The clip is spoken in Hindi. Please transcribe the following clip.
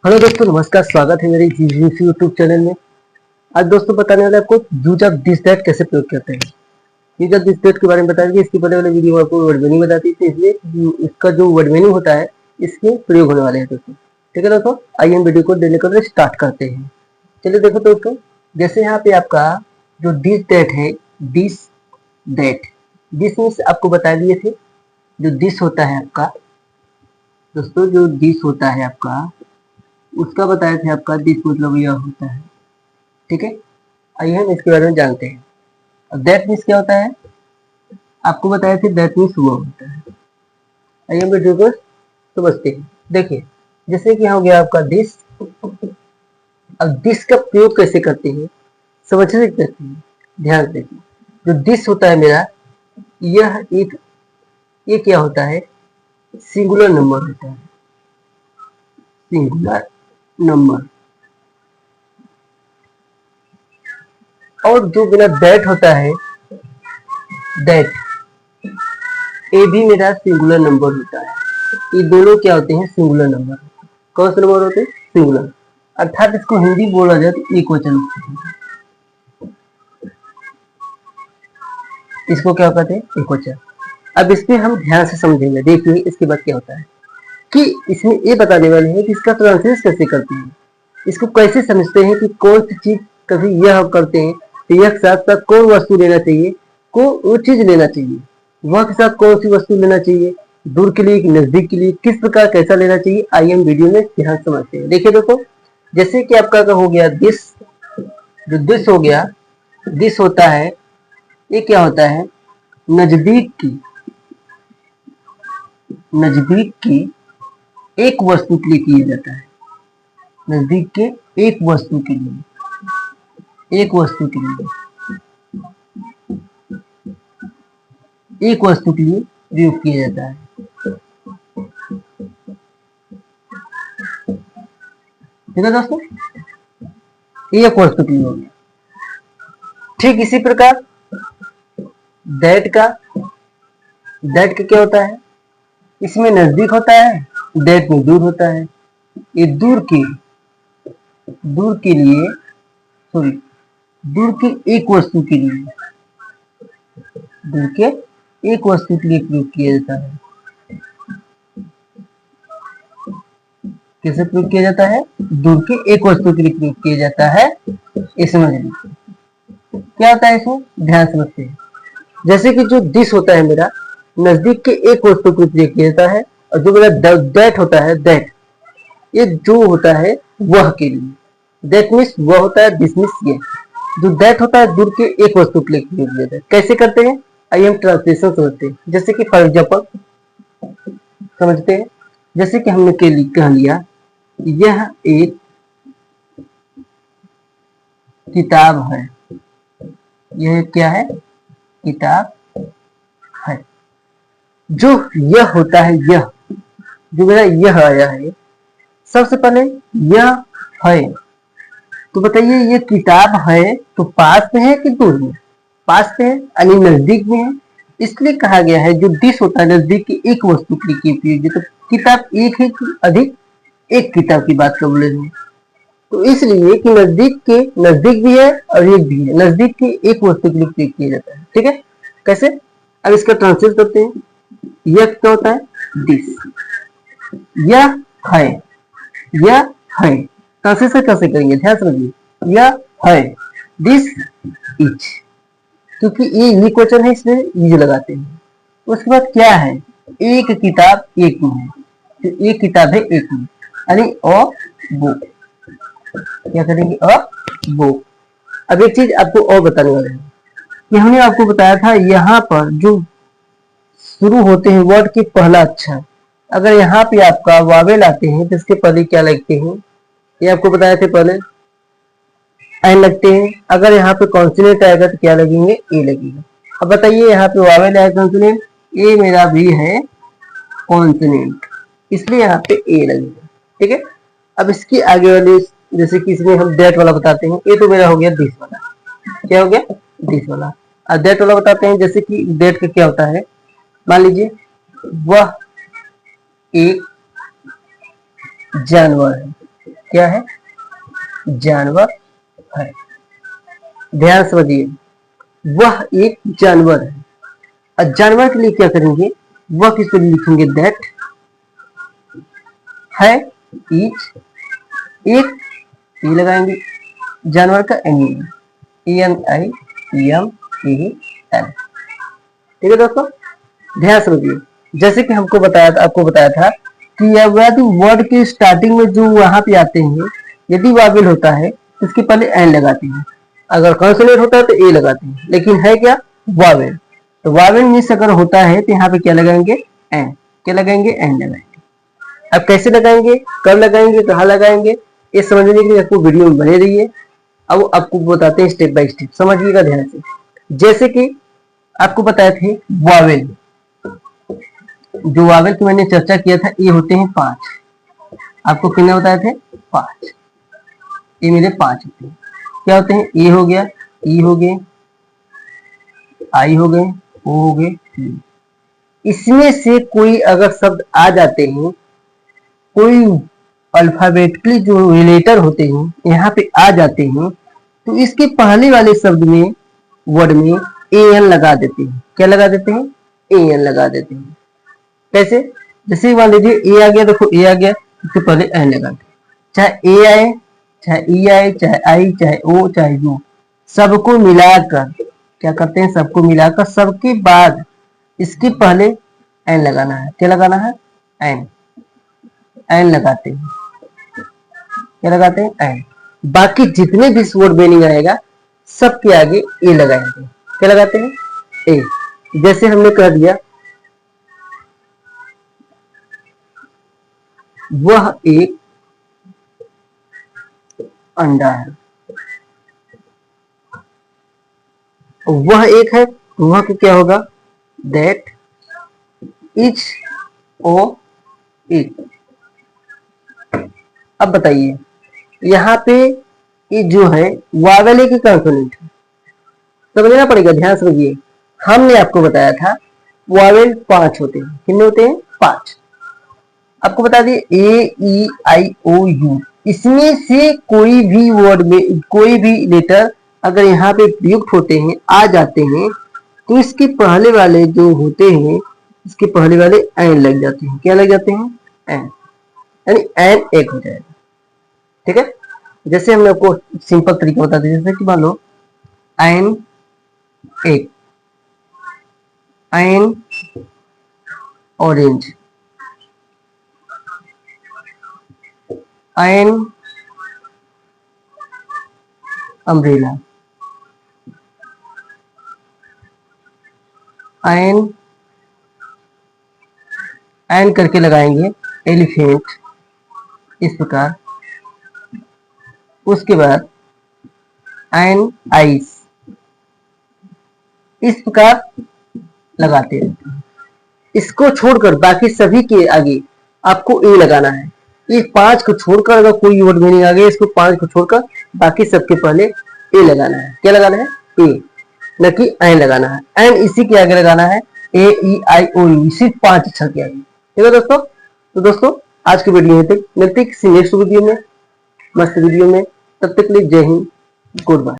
हेलो दोस्तों, नमस्कार। स्वागत है मेरे यूट्यूब चैनल में। आज दोस्तों बताने वाले आपको यूज ऑफ दिस दैट कैसे प्रयोग करते हैं। यूज ऑफ दिस दैट के बारे में बताएंगे। इसके पहले वाले वीडियो में आपको वर्ड मीनिंग बताती थी, इसलिए इसका जो वर्ड मीनिंग होता है इसके प्रयोग होने वाले हैं दोस्तों। ठीक है दोस्तों, आइए हम वीडियो को देने के लिए स्टार्ट करते हैं। चलिए देखो दोस्तों, जैसे यहाँ पे आपका जो दिस दैट है, दिस दैट, दिस मीन्स आपको बता दिए थे। जो दिस होता है आपका दोस्तों, जो दिस होता है आपका, उसका बताए थे आपका दिस मतलब यह होता है। ठीक है, आइए हम इसके बारे में जानते हैं। अब दैट मीन्स क्या होता है, आपको बताया थे दैट मीन्स वो होता है। आइए हम वीडियो को समझते हैं। देखिए, जैसे कि हो गया आपका दिस। अब दिस का प्रयोग कैसे करते हैं समझने करते हैं, ध्यान देखिए। जो दिस होता है मेरा, यह एक ये क्या होता है, सिंगुलर नंबर होता है। Singular number. और जो मेरा दैट होता है, दैट ये भी मेरा सिंगुलर नंबर होता है। ये दोनों क्या होते हैं, सिंगुलर नंबर। कौन से नंबर होते हैं, सिंगुलर। अर्थात इसको हिंदी बोला जाए तो एक वचन। इसको क्या कहते हैं, एक वचन। अब इसमें हम ध्यान से समझेंगे। देखिए इसके बाद क्या होता है कि इसमें ये बताने वाले हैं कि इसका ट्रांसलेट कैसे करते हैं, इसको कैसे समझते हैं कि कौन सी चीज कभी यह करते हैं तो यह के साथ साथ कौन वस्तु लेना चाहिए, को वो चीज लेना चाहिए, वह के साथ कौन सी वस्तु लेना चाहिए, दूर के लिए नजदीक के लिए, किस प्रकार कैसा लेना चाहिए। आइए हम वीडियो में ध्यान समझते हैं। देखिए दोस्तों, जैसे कि आपका हो गया दिस, जो दिस हो गया, दिस होता है, ये क्या होता है, नजदीक की, नजदीक की एक वस्तु के लिए किया जाता है। नजदीक के एक वस्तु के लिए, एक वस्तु के लिए, एक वस्तु के लिए प्रयोग किया जाता है। ठीक है दोस्तों, एक वस्तु के लिए हो गया। ठीक इसी प्रकार दैट का, दैट का क्या होता है, इसमें नजदीक होता है, दैट में दूर होता है। ये दूर के, दूर के लिए, सॉरी, दूर के एक वस्तु के लिए, दूर के एक वस्तु के लिए प्रयोग किया जाता है। कैसे प्रयोग किया जाता है, दूर के एक वस्तु के लिए प्रयोग किया जाता है। ये समझ लीजिए क्या होता है, इसमें ध्यान समझते हैं। जैसे कि जो दिस होता है मेरा, नजदीक के एक वस्तु के लिए प्रयोग किया जाता है। और जो मेरा दैट होता है, दैट ये जो होता है वह के लिए, दैट मीन्स वह होता है, दिस मीन्स ये। जो दैट होता है दूर के एक वस्तु के लिए प्रयोग किया जाता है। कैसे करते हैं, आइए हम ट्रांसलेशन समझते हैं। जैसे कि फॉर एग्जाम्पल समझते हैं। जैसे कि हमने कह लिया यह एक किताब है, यह क्या है, किताब है। जो यह होता है, यह जो मेरा यह आया है, सबसे पहले यह है, तो बताइए ये किताब है तो पास में है कि दूर में, पास में है यानी नजदीक में है। इसलिए कहा गया है जो दिस होता है नजदीक की एक वस्तु के लिए उपयोगी। तो किताब एक है कि अधिक, एक किताब की बात कर रहे हैं। तो इसलिए कि नजदीक के नजदीक भी है और एक भी है, नजदीक के एक वस्तु के लिए प्रयोग किया जाता है। ठीक है, कैसे, अब इसका ट्रांसलेट करते हैं। यह क्या होता है, दिस, यह है, यह है। ट्रांसलेशन कैसे करेंगे, ध्यान समझिए। यह है, दिस इज, क्योंकि ये क्वेश्चन है इसमें इज लगाते हैं। उसके बाद क्या है, एक किताब एक में है, तो एक किताब है एक में, यानी अ बुक। क्या करेंगे, अ बुक। अब एक चीज आपको और बताने वाले हैं कि हमने आपको बताया था यहाँ पर जो शुरू होते हैं वर्ड के पहला अक्षर, अगर यहाँ पे आपका वावेल आते हैं तो इसके पहले क्या लगते हैं, ये आपको बताए थे पहले, एन लगते हैं। अगर यहाँ पे कॉन्सोनेंट आएगा तो क्या लगेंगे, ए लगेगा। अब बताइए यहाँ पे वावेल आया कॉन्सोनेंट, ए मेरा भी है कॉन्सोनेंट, इसलिए यहाँ पे ए लगेगा। ठीक है, अब इसकी आगे वाले, जैसे कि इसमें हम दैट वाला बताते हैं, ये तो मेरा हो गया दिस वाला। क्या हो गया, दिस वाला। अब दैट वाला बताते हैं। जैसे कि दैट का क्या होता है, मान लीजिए वह एक जानवर है, क्या है? जानवर है। ध्यान से समझिए, वह एक जानवर है। और जानवर के लिए क्या करेंगे? वह किस पे लिखेंगे? दैट है, इज, एक ये लगाएंगे, जानवर का एनिमल, ANIMAL। ठीक है दोस्तों, ध्यान समझिए। जैसे कि हमको बताया था, आपको बताया था कि यदि वर्ड के स्टार्टिंग में जो वहां पे आते हैं, यदि वावेल होता है तो इसके पहले एन लगाते हैं, अगर कॉन्सोनेंट होता है तो ए लगाते हैं, लेकिन है क्या? वावेल। तो वावेल मिस अगर होता है तो यहाँ पे क्या लगाएंगे? एन। क्या लगाएंगे? एन लगाएंगे। अब कैसे लगाएंगे, कब लगाएंगे, कहाँ लगाएंगे, ये समझने के लिए आपको वीडियो में बने रहिए। अब आपको बताते हैं स्टेप बाय स्टेप, समझिएगा ध्यान से। जैसे कि आपको बताए थे वावेल, जो वावेल की मैंने चर्चा किया था, ये होते हैं 5। आपको कितने बताए थे? 5। ये मेरे 5 होते हैं। क्या होते हैं? ए हो गया, ई हो गए, आई हो गए, ओ हो गए, टी। इसमें से कोई अगर शब्द आ जाते हैं, कोई अल्फाबेटिकली जो रिलेटर होते हैं यहाँ पे आ जाते हैं, तो इसके पहले वाले शब्द में, वर्ड में एन लगा देते हैं। क्या लगा देते हैं? एन लगा देते हैं। कैसे? जैसे मान लीजिए ए आ गया, देखो ए आ गया, इससे पहले एन लगा दें। चाहे ए आए, चाहे ई आए, चाहे आई, चाहे ओ, चाहे यू, सबको मिलाकर क्या करते हैं? सबको मिलाकर सबके बाद इसके पहले एन लगाना है। क्या लगाना है? एन। एन लगाते हैं। क्या लगाते हैं? एन। बाकी जितने भी वर्ड मीनिंग आएगा सबके आगे ए लगाएंगे। क्या लगाते हैं? ए। जैसे हमने कह दिया वह एक अंडा है। वह एक है, वह को क्या होगा? दैट इज ओ एक। अब बताइए, यहाँ पे ये जो है वावेल की कॉन्सोनेंट है, समझना पड़ेगा। ध्यान समझिए, हमने आपको बताया था वावेल 5 होते हैं। कितने होते हैं? 5। आपको बता दिए AEIOU, इसमें से कोई भी वर्ड में कोई भी लेटर अगर यहाँ पे प्रयुक्त होते हैं, आ जाते हैं, तो इसके पहले वाले जो होते हैं, इसके पहले वाले एन लग जाते हैं। क्या लग जाते हैं? एन। यानी एन एक हो जाएगा। ठीक है, जैसे हमने आपको सिंपल तरीका बता दिया, जैसे कि मान लो an egg, an orange, an umbrella, an an करके लगाएंगे एलिफेंट, इस प्रकार। उसके बाद एन आइस, इस प्रकार लगाते रहते हैं। इसको छोड़कर बाकी सभी के आगे आपको ए लगाना है। ये 5 को छोड़कर अगर कोई वर्ड मीनिंग आ गया, इसको 5 को छोड़कर बाकी सबके पहले ए लगाना है। क्या लगाना है? ए, न कि एन लगाना है। एन इसी के आगे लगाना है, AEIOU, सिर्फ 5 अक्षर के आगे। ठीक है दोस्तों? तो दोस्तों आज की वीडियो में तक, मिलते किसी नेक्स्ट वीडियो में, मस्त वीडियो में। तब तक के लिए जय हिंद, गुड बाय।